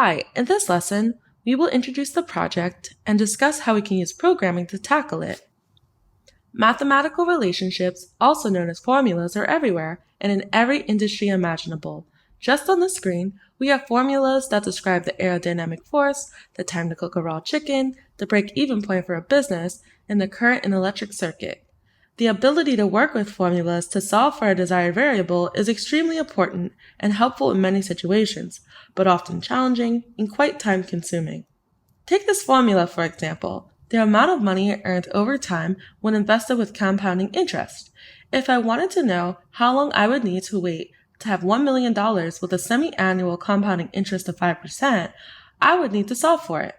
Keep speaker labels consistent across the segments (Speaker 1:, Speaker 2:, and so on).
Speaker 1: Hi, in this lesson, we will introduce the project and discuss how we can use programming to tackle it. Mathematical relationships, also known as formulas, are everywhere and in every industry imaginable. Just on the screen, we have formulas that describe the aerodynamic force, the time to cook a raw chicken, the break-even point for a business, and the current in an electric circuit. The ability to work with formulas to solve for a desired variable is extremely important and helpful in many situations, but often challenging and quite time-consuming. Take this formula, for example, the amount of money earned over time when invested with compounding interest. If I wanted to know how long I would need to wait to have $1 million with a semi-annual compounding interest of 5%, I would need to solve for it.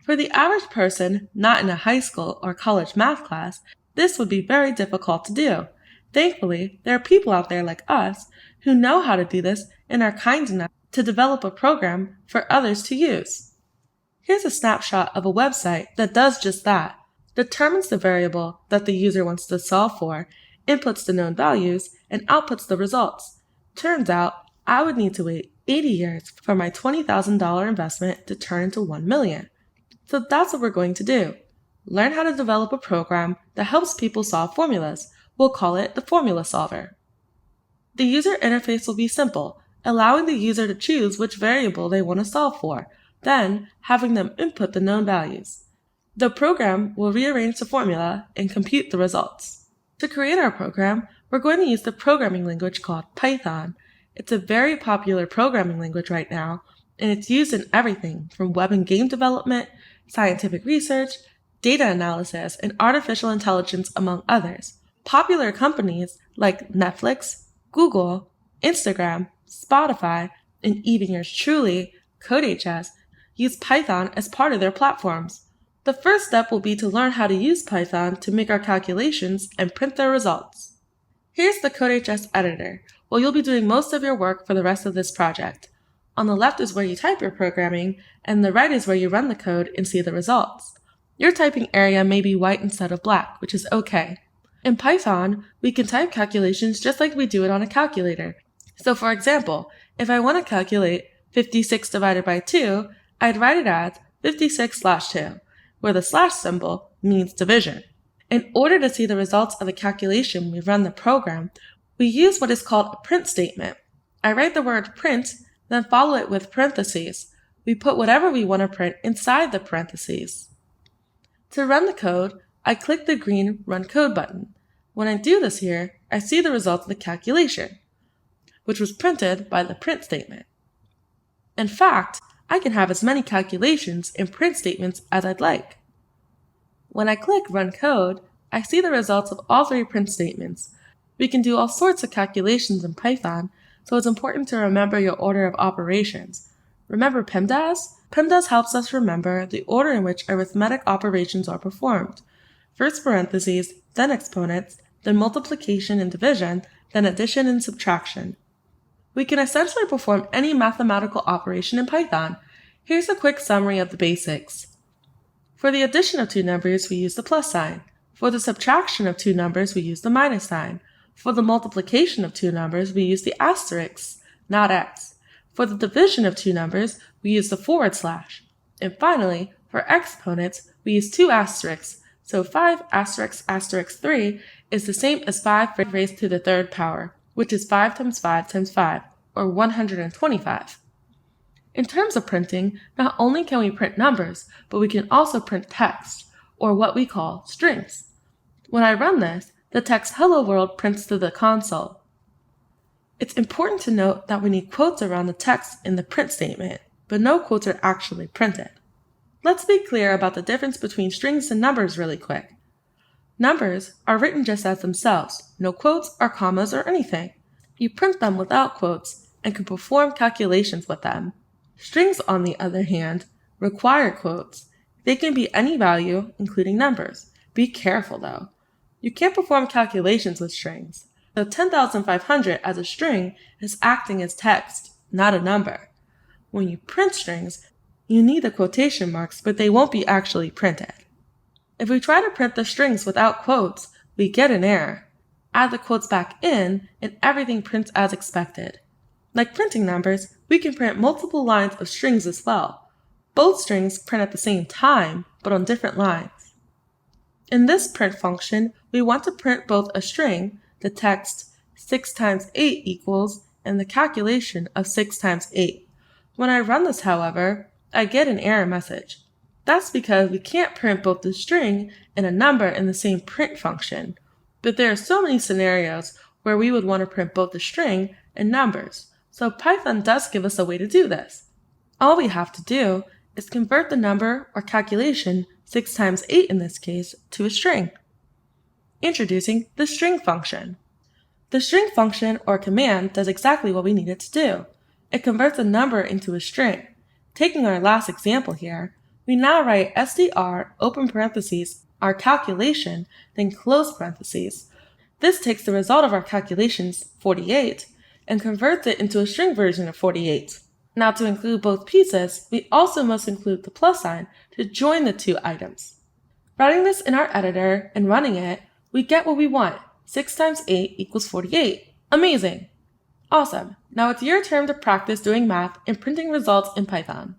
Speaker 1: For the average person not in a high school or college math class, this would be very difficult to do. Thankfully, there are people out there like us who know how to do this and are kind enough to develop a program for others to use. Here's a snapshot of a website that does just that, determines the variable that the user wants to solve for, inputs the known values, and outputs the results. Turns out, I would need to wait 80 years for my $20,000 investment to turn into $1 million. So that's what we're going to do. Learn how to develop a program that helps people solve formulas. We'll call it the formula solver. The user interface will be simple, allowing the user to choose which variable they want to solve for, then having them input the known values. The program will rearrange the formula and compute the results. To create our program, we're going to use the programming language called Python. It's a very popular programming language right now, and it's used in everything from web and game development, scientific research, data analysis, and artificial intelligence, among others. Popular companies like Netflix, Google, Instagram, Spotify, and even yours truly, CodeHS, use Python as part of their platforms. The first step will be to learn how to use Python to make our calculations and print their results. Here's the CodeHS editor, where you'll be doing most of your work for the rest of this project. On the left is where you type your programming, and the right is where you run the code and see the results. Your typing area may be white instead of black, which is okay. In Python, we can type calculations just like we do it on a calculator. So for example, if I want to calculate 56 divided by 2, I'd write it as 56/2, where the slash symbol means division. In order to see the results of the calculation when we run the program, we use what is called a print statement. I write the word print, then follow it with parentheses. We put whatever we want to print inside the parentheses. To run the code, I click the green Run Code button. When I do this here, I see the result of the calculation, which was printed by the print statement. In fact, I can have as many calculations and print statements as I'd like. When I click Run Code, I see the results of all three print statements. We can do all sorts of calculations in Python, so it's important to remember your order of operations. Remember PEMDAS? PEMDAS helps us remember the order in which arithmetic operations are performed. First parentheses, then exponents, then multiplication and division, then addition and subtraction. We can essentially perform any mathematical operation in Python. Here's a quick summary of the basics. For the addition of two numbers, we use the plus sign. For the subtraction of two numbers, we use the minus sign. For the multiplication of two numbers, we use the asterisk, not x. For the division of two numbers, we use the /. And finally, for exponents, we use two asterisks. So 5 ** 3 is the same as 5 raised to the third power, which is 5 times 5 times 5, or 125. In terms of printing, not only can we print numbers, but we can also print text, or what we call strings. When I run this, the text "Hello World" prints to the console. It's important to note that we need quotes around the text in the print statement, but no quotes are actually printed. Let's be clear about the difference between strings and numbers really quick. Numbers are written just as themselves, no quotes or commas or anything. You print them without quotes and can perform calculations with them. Strings, on the other hand, require quotes. They can be any value, including numbers. Be careful though. You can't perform calculations with strings. So 10,500 as a string is acting as text, not a number. When you print strings, you need the quotation marks, but they won't be actually printed. If we try to print the strings without quotes, we get an error. Add the quotes back in, and everything prints as expected. Like printing numbers, we can print multiple lines of strings as well. Both strings print at the same time, but on different lines. In this print function, we want to print both a string, the text 6 times 8 equals, and the calculation of 6 times 8. When I run this, however, I get an error message. That's because we can't print both the string and a number in the same print function. But there are so many scenarios where we would want to print both the string and numbers, so Python does give us a way to do this. All we have to do is convert the number or calculation, 6 times 8 in this case, to a string. Introducing the string function. The string function or command does exactly what we need it to do. It converts a number into a string. Taking our last example here, we now write str open parentheses our calculation, then close parentheses. This takes the result of our calculations, 48, and converts it into a string version of 48. Now to include both pieces, we also must include the plus sign to join the two items. Writing this in our editor and running it, we get what we want. 6 times 8 equals 48. Amazing! Awesome! Now it's your turn to practice doing math and printing results in Python.